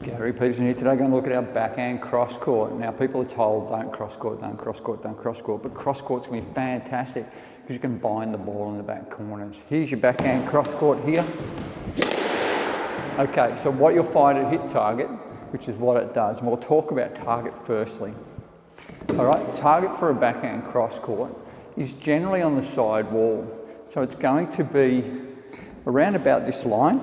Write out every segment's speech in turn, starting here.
Gary Peterson here today, going to look at our backhand cross court. Now people are told don't cross court, don't cross court, don't cross court, but cross court's going to be fantastic because you can bind the ball in the back corners. Here's your backhand cross court here. Okay, so what you'll find at hit target, which is what it does, and we'll talk about target firstly. All right, target for a backhand cross court is generally on the side wall. So it's going to be around about this line.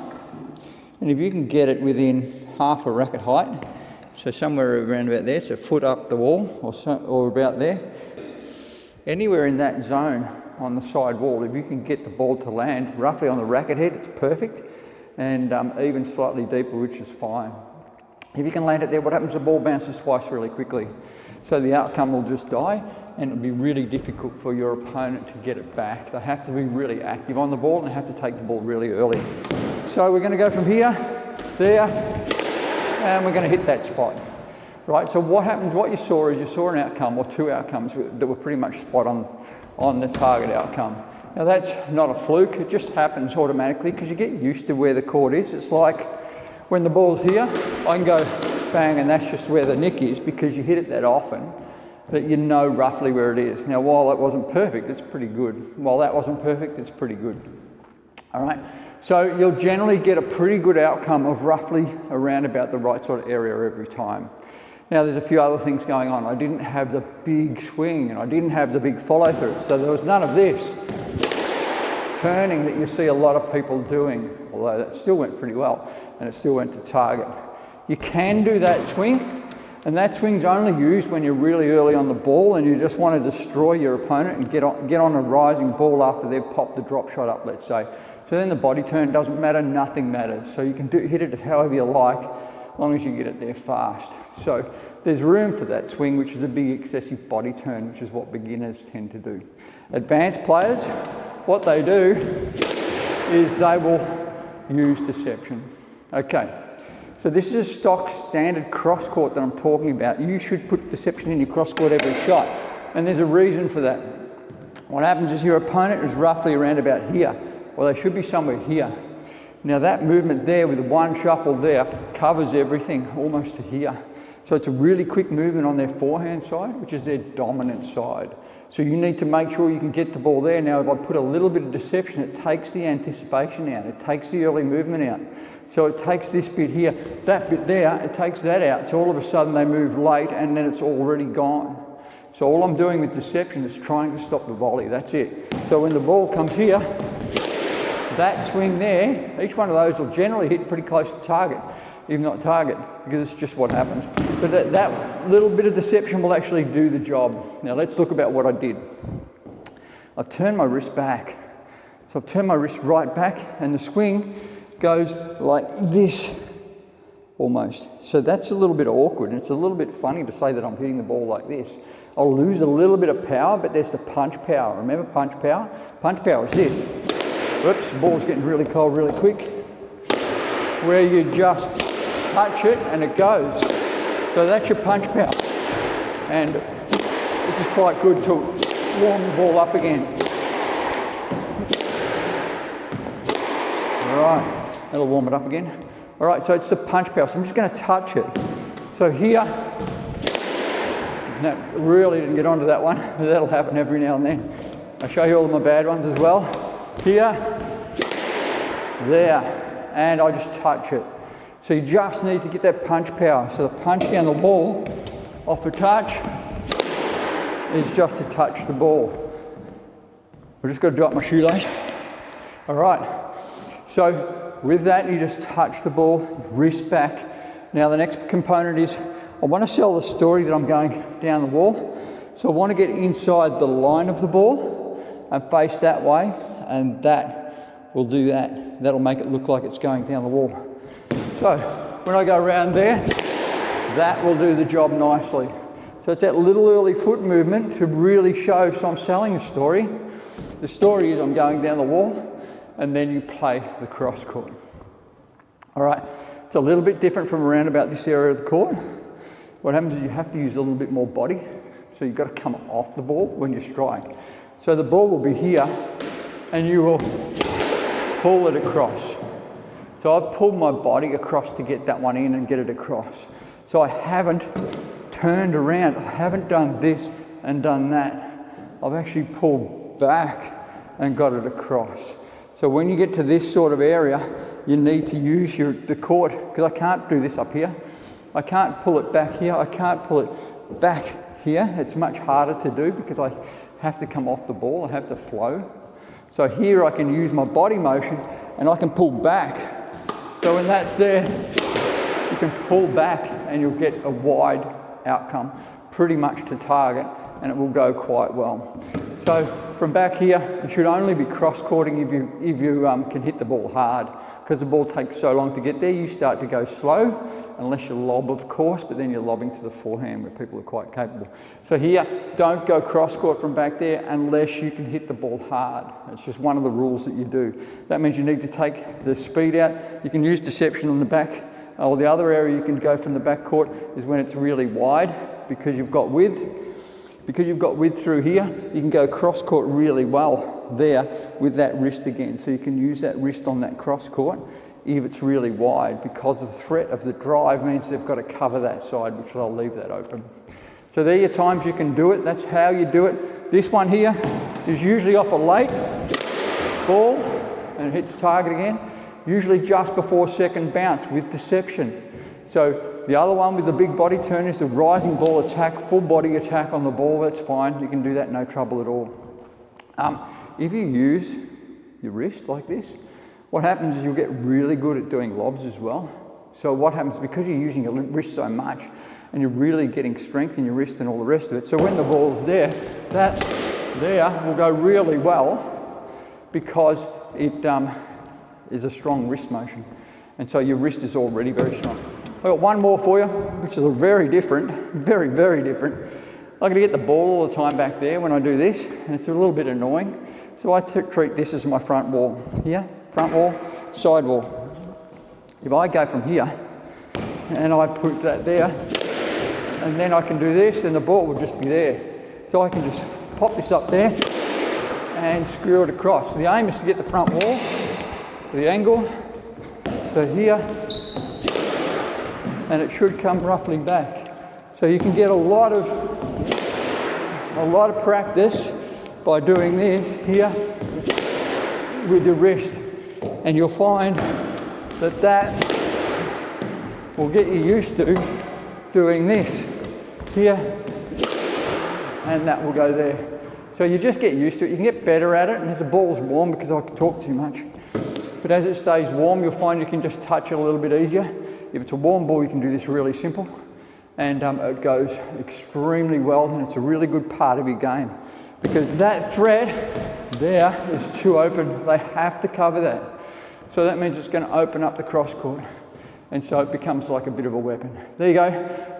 And if you can get it within half a racket height, so somewhere around about there, so a foot up the wall or about there, anywhere in that zone on the side wall, if you can get the ball to land roughly on the racket head, it's perfect, and even slightly deeper, which is fine. If you can land it there, what happens? The ball bounces twice really quickly. So the outcome will just die, and it'll be really difficult for your opponent to get it back. They have to be really active on the ball, and they have to take the ball really early. So we're going to go from here, there, and we're going to hit that spot. Right, so what happens, what you saw is you saw an outcome, or two outcomes that were pretty much spot on the target outcome. Now that's not a fluke, it just happens automatically because you get used to where the court is. It's like when the ball's here, I can go bang, and that's just where the nick is because you hit it that often that you know roughly where it is. Now while that wasn't perfect, it's pretty good. While that wasn't perfect, it's pretty good. All right, so you'll generally get a pretty good outcome of roughly around about the right sort of area every time. Now there's a few other things going on. I didn't have the big swing and I didn't have the big follow through, so there was none of this turning that you see a lot of people doing, although that still went pretty well and it still went to target. You can do that swing, and that swing's only used when you're really early on the ball and you just want to destroy your opponent and get on a rising ball after they've popped the drop shot up, let's say. So then the body turn doesn't matter, nothing matters. So you can hit it however you like, as long as you get it there fast. So there's room for that swing, which is a big excessive body turn, which is what beginners tend to do. Advanced players, what they do is they will use deception. Okay, so this is a stock standard cross court that I'm talking about. You should put deception in your cross court every shot, and there's a reason for that. What happens is your opponent is roughly around about here. Well, they should be somewhere here. Now that movement there with the one shuffle there covers everything almost to here. So it's a really quick movement on their forehand side, which is their dominant side. So you need to make sure you can get the ball there. Now if I put a little bit of deception, it takes the anticipation out. It takes the early movement out. So it takes this bit here, that bit there, it takes that out. So all of a sudden they move late and then it's already gone. So all I'm doing with deception is trying to stop the volley, that's it. So when the ball comes here, that swing there, each one of those will generally hit pretty close to target, if not target, because it's just what happens. But that little bit of deception will actually do the job. Now let's look about what I did. I've turned my wrist back. So I've turned my wrist right back and the swing goes like this, almost. So that's a little bit awkward, and it's a little bit funny to say that I'm hitting the ball like this. I'll lose a little bit of power, but there's the punch power. Remember punch power? Punch power is this. Whoops, the ball's getting really cold really quick. Where you just touch it and it goes. So that's your punch power. And this is quite good to warm the ball up again. All right, that'll warm it up again. All right, so it's the punch power. So I'm just going to touch it. So here, no, really didn't get onto that one. That'll happen every now and then. I'll show you all of my bad ones as well. Here, there, and I just touch it. So you just need to get that punch power. So the punch down the wall off the touch is just to touch the ball. I've just got to drop my shoelace. All right, so with that you just touch the ball, wrist back. Now the next component is I want to sell the story that I'm going down the wall. So I want to get inside the line of the ball and face that way, and that will do that. That'll make it look like it's going down the wall. So when I go around there, that will do the job nicely. So it's that little early foot movement to really show, so I'm selling a story. The story is I'm going down the wall, and then you play the cross court. All right, it's a little bit different from around about this area of the court. What happens is you have to use a little bit more body, so you've got to come off the ball when you strike. So the ball will be here, and you will pull it across. So I've pulled my body across to get that one in and get it across. So I haven't turned around, I haven't done this and done that. I've actually pulled back and got it across. So when you get to this sort of area, you need to use the court, because I can't do this up here. I can't pull it back here, I can't pull it back here. It's much harder to do because I have to come off the ball, I have to flow. So here I can use my body motion and I can pull back. So when that's there, you can pull back and you'll get a wide outcome, pretty much to target, and it will go quite well. So from back here, you should only be cross-courting if you can hit the ball hard, because the ball takes so long to get there. You start to go slow, unless you lob, of course, but then you're lobbing to the forehand where people are quite capable. So here, don't go cross-court from back there unless you can hit the ball hard. It's just one of the rules that you do. That means you need to take the speed out. You can use deception on the back, or the other area you can go from the back court is when it's really wide, because you've got width. Because you've got width through here, you can go cross court really well there with that wrist again. So you can use that wrist on that cross court if it's really wide, because the threat of the drive means they've got to cover that side, which I'll leave that open. So there are your times you can do it. That's how you do it. This one here is usually off a late ball and it hits target again, usually just before second bounce with deception. So the other one with the big body turn is the rising ball attack, full body attack on the ball. That's fine, you can do that no trouble at all. If you use your wrist like this, what happens is you'll get really good at doing lobs as well. So what happens, because you're using your wrist so much and you're really getting strength in your wrist and all the rest of it, so when the ball's there, that there will go really well because it is a strong wrist motion. And so your wrist is already very strong. I've got one more for you, which is very different, very, very different. I'm going to get the ball all the time back there when I do this, and it's a little bit annoying. So I treat this as my front wall. Here, front wall, side wall. If I go from here, and I put that there, and then I can do this, and the ball will just be there. So I can just pop this up there, and screw it across. The aim is to get the front wall, the angle, so here, and it should come roughly back. So you can get a lot of practice by doing this here with your wrist, and you'll find that will get you used to doing this here, and that will go there. So you just get used to it. You can get better at it, and as the ball's warm, because I talk too much, but as it stays warm, you'll find you can just touch it a little bit easier. If it's a warm ball, you can do this really simple, and it goes extremely well, and it's a really good part of your game, because that thread there is too open. They have to cover that. So that means it's going to open up the cross court, and so it becomes like a bit of a weapon. There you go,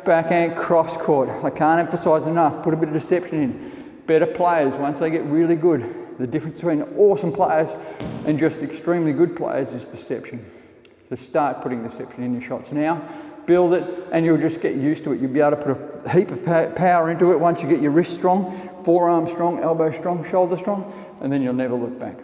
backhand cross court. I can't emphasize enough, put a bit of deception in. Better players, once they get really good, the difference between awesome players and just extremely good players is deception. So start putting deception in your shots now, build it, and you'll just get used to it. You'll be able to put a heap of power into it once you get your wrist strong, forearm strong, elbow strong, shoulder strong, and then you'll never look back.